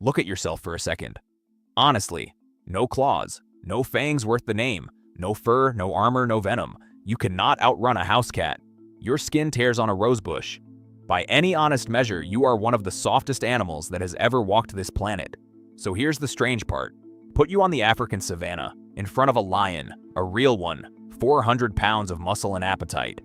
Look at yourself for a second. Honestly, no claws, no fangs worth the name, no fur, no armor, no venom. You cannot outrun a house cat. Your skin tears on a rosebush. By any honest measure, you are one of the softest animals that has ever walked this planet. So here's the strange part. Put you on the African savanna, in front of a lion, a real one, 400 pounds of muscle and appetite.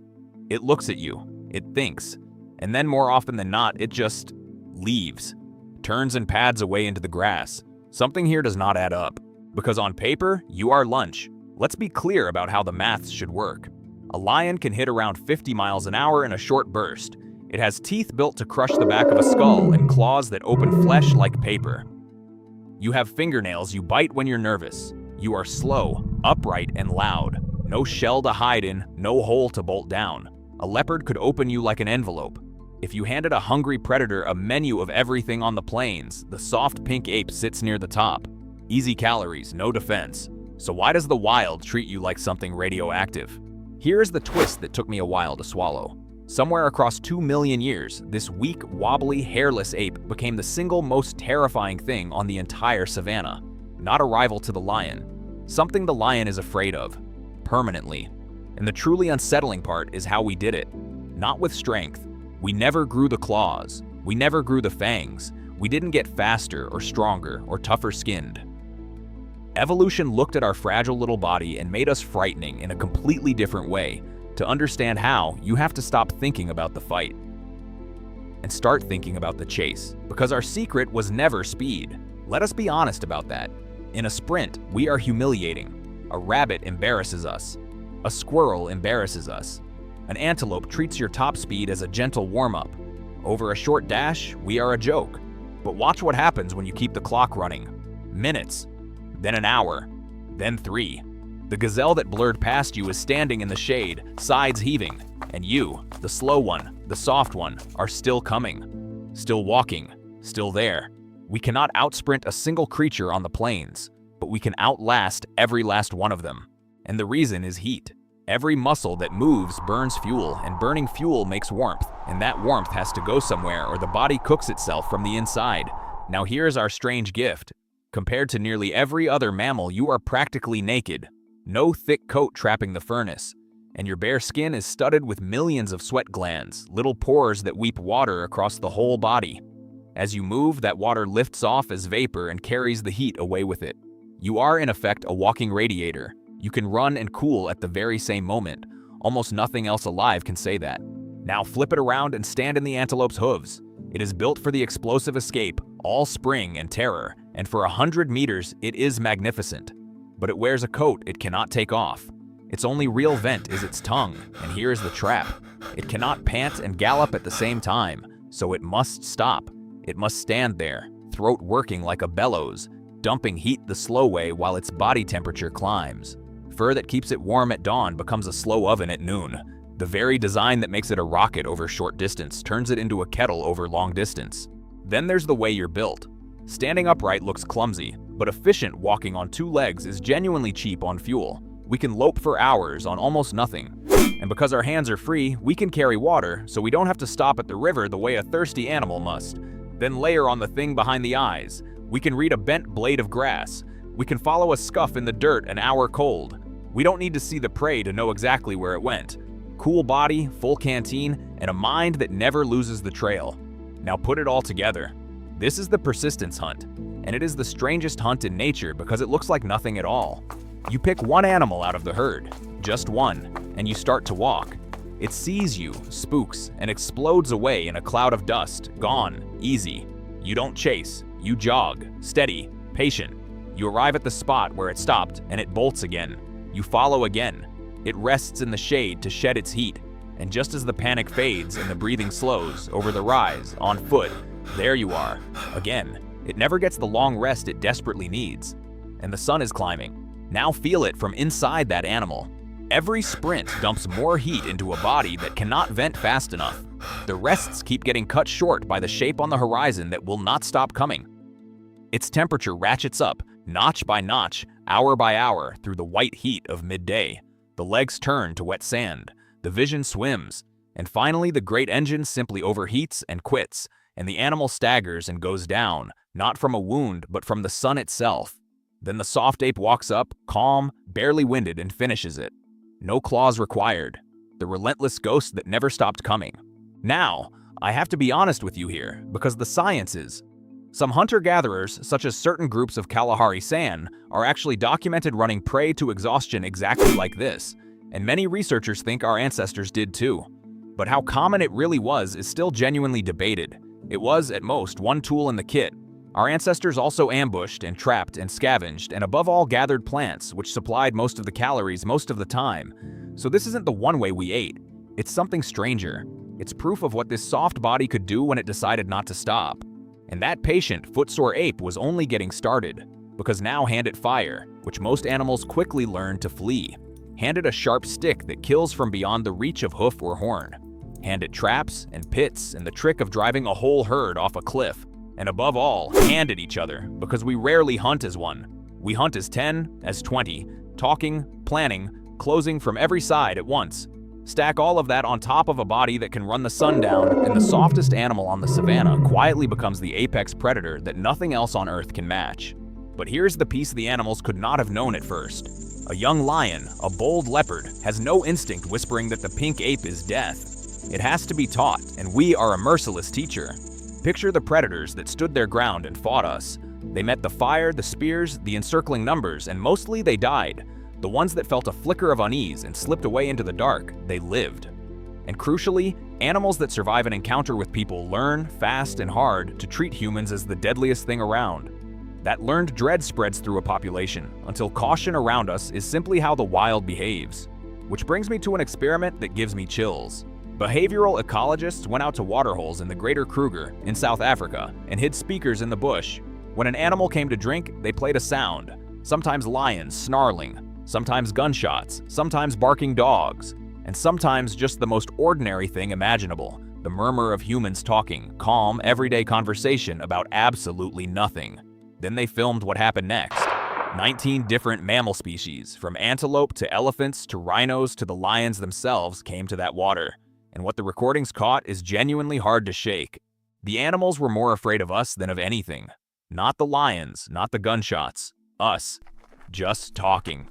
It looks at you, it thinks, and then more often than not, it just leaves, turns and pads away into the grass. Something here does not add up, because on paper, you are lunch. Let's be clear about how the maths should work. A lion can hit around 50 miles an hour in a short burst. It has teeth built to crush the back of a skull and claws that open flesh like paper. You have fingernails you bite when you're nervous. You are slow, upright, and loud. No shell to hide in, no hole to bolt down. A leopard could open you like an envelope. If you handed a hungry predator a menu of everything on the plains, the soft pink ape sits near the top. Easy calories, no defense. So why does the wild treat you like something radioactive? Here's the twist that took me a while to swallow. Somewhere across 2 million years, this weak, wobbly, hairless ape became the single most terrifying thing on the entire savanna. Not a rival to the lion. Something the lion is afraid of. Permanently. And the truly unsettling part is how we did it. Not with strength. We never grew the claws. We never grew the fangs. We didn't get faster or stronger or tougher skinned. Evolution looked at our fragile little body and made us frightening in a completely different way. To understand how, you have to stop thinking about the fight and start thinking about the chase, because our secret was never speed. Let us be honest about that. In a sprint, we are humiliating. A rabbit embarrasses us. A squirrel embarrasses us. An antelope treats your top speed as a gentle warm-up. Over a short dash, we are a joke. But watch what happens when you keep the clock running. Minutes, then an hour, then 3. The gazelle that blurred past you is standing in the shade, sides heaving, and you, the slow one, the soft one, are still coming, still walking, still there. We cannot outsprint a single creature on the plains, but we can outlast every last one of them. And the reason is heat. Every muscle that moves burns fuel, and burning fuel makes warmth, and that warmth has to go somewhere or the body cooks itself from the inside. Now here's our strange gift. Compared to nearly every other mammal, you are practically naked. No thick coat trapping the furnace, and your bare skin is studded with millions of sweat glands, little pores that weep water across the whole body. As you move, that water lifts off as vapor and carries the heat away with it. You are, in effect, a walking radiator. You can run and cool at the very same moment. Almost nothing else alive can say that. Now flip it around and stand in the antelope's hooves. It is built for the explosive escape, all spring and terror, and for 100 meters, it is magnificent. But it wears a coat it cannot take off. Its only real vent is its tongue, and here is the trap. It cannot pant and gallop at the same time, so it must stop. It must stand there, throat working like a bellows, dumping heat the slow way while its body temperature climbs. Fur that keeps it warm at dawn becomes a slow oven at noon. The very design that makes it a rocket over short distance turns it into a kettle over long distance. Then there's the way you're built. Standing upright looks clumsy, but efficient walking on 2 legs is genuinely cheap on fuel. We can lope for hours on almost nothing. And because our hands are free, we can carry water, so we don't have to stop at the river the way a thirsty animal must. Then layer on the thing behind the eyes. We can read a bent blade of grass. We can follow a scuff in the dirt an hour cold. We don't need to see the prey to know exactly where it went. Cool body, full canteen, and a mind that never loses the trail. Now put it all together. This is the persistence hunt, and it is the strangest hunt in nature because it looks like nothing at all. You pick one animal out of the herd, just one, and you start to walk. It sees you, spooks, and explodes away in a cloud of dust, gone, easy. You don't chase, you jog, steady, patient. You arrive at the spot where it stopped, and it bolts again. You follow again. It rests in the shade to shed its heat, and just as the panic fades and the breathing slows, over the rise, on foot, there you are, again. It never gets the long rest it desperately needs. And the sun is climbing. Now feel it from inside that animal. Every sprint dumps more heat into a body that cannot vent fast enough. The rests keep getting cut short by the shape on the horizon that will not stop coming. Its temperature ratchets up, notch by notch, hour by hour, through the white heat of midday. The legs turn to wet sand. The vision swims. And finally, the great engine simply overheats and quits. and the animal staggers and goes down, not from a wound, but from the sun itself. Then the soft ape walks up, calm, barely winded, and finishes it. No claws required. The relentless ghost that never stopped coming. Now, I have to be honest with you here, because the science is. Some hunter-gatherers, such as certain groups of Kalahari San, are actually documented running prey to exhaustion exactly like this, and many researchers think our ancestors did too. But how common it really was is still genuinely debated. It was, at most, one tool in the kit. Our ancestors also ambushed and trapped and scavenged, and above all gathered plants, which supplied most of the calories most of the time. So this isn't the one way we ate. It's something stranger. It's proof of what this soft body could do when it decided not to stop. And that patient, footsore ape was only getting started, because now hand it fire, which most animals quickly learn to flee. Hand it a sharp stick that kills from beyond the reach of hoof or horn. Hand it traps and pits and the trick of driving a whole herd off a cliff. And above all, hand it each other, because we rarely hunt as one. We hunt as 10, as 20, talking, planning, closing from every side at once. Stack all of that on top of a body that can run the sun down, and the softest animal on the savannah quietly becomes the apex predator that nothing else on Earth can match. But here's the piece the animals could not have known at first. A young lion, a bold leopard, has no instinct whispering that the pink ape is death. It has to be taught, and we are a merciless teacher. Picture the predators that stood their ground and fought us. They met the fire, the spears, the encircling numbers, and mostly they died. The ones that felt a flicker of unease and slipped away into the dark, they lived. And crucially, animals that survive an encounter with people learn, fast and hard, to treat humans as the deadliest thing around. That learned dread spreads through a population, until caution around us is simply how the wild behaves. Which brings me to an experiment that gives me chills. Behavioral ecologists went out to waterholes in the Greater Kruger in South Africa and hid speakers in the bush. When an animal came to drink, they played a sound, sometimes lions snarling, sometimes gunshots, sometimes barking dogs, and sometimes just the most ordinary thing imaginable, the murmur of humans talking, calm, everyday conversation about absolutely nothing. Then they filmed what happened next. 19 different mammal species, from antelope to elephants to rhinos to the lions themselves, came to that water. And what the recordings caught is genuinely hard to shake. The animals were more afraid of us than of anything. Not the lions, not the gunshots. Us. Just talking.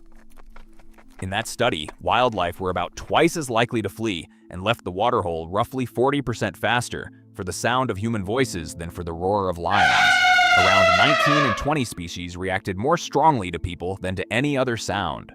In that study, wildlife were about twice as likely to flee and left the waterhole roughly 40% faster for the sound of human voices than for the roar of lions. Around 19 and 20 species reacted more strongly to people than to any other sound.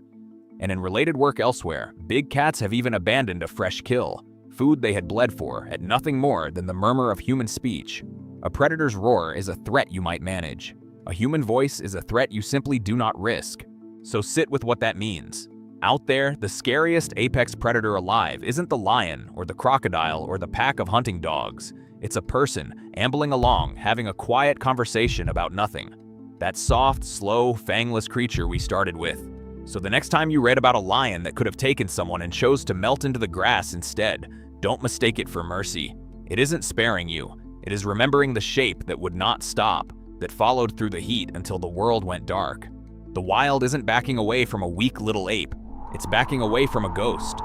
And in related work elsewhere, big cats have even abandoned a fresh kill, food they had bled for, at nothing more than the murmur of human speech. A predator's roar is a threat you might manage. A human voice is a threat you simply do not risk. So sit with what that means. Out there, the scariest apex predator alive isn't the lion or the crocodile or the pack of hunting dogs. It's a person, ambling along, having a quiet conversation about nothing. That soft, slow, fangless creature we started with. So the next time you read about a lion that could have taken someone and chose to melt into the grass instead, don't mistake it for mercy. It isn't sparing you. It is remembering the shape that would not stop, that followed through the heat until the world went dark. The wild isn't backing away from a weak little ape. It's backing away from a ghost.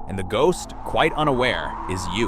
And the ghost, quite unaware, is you.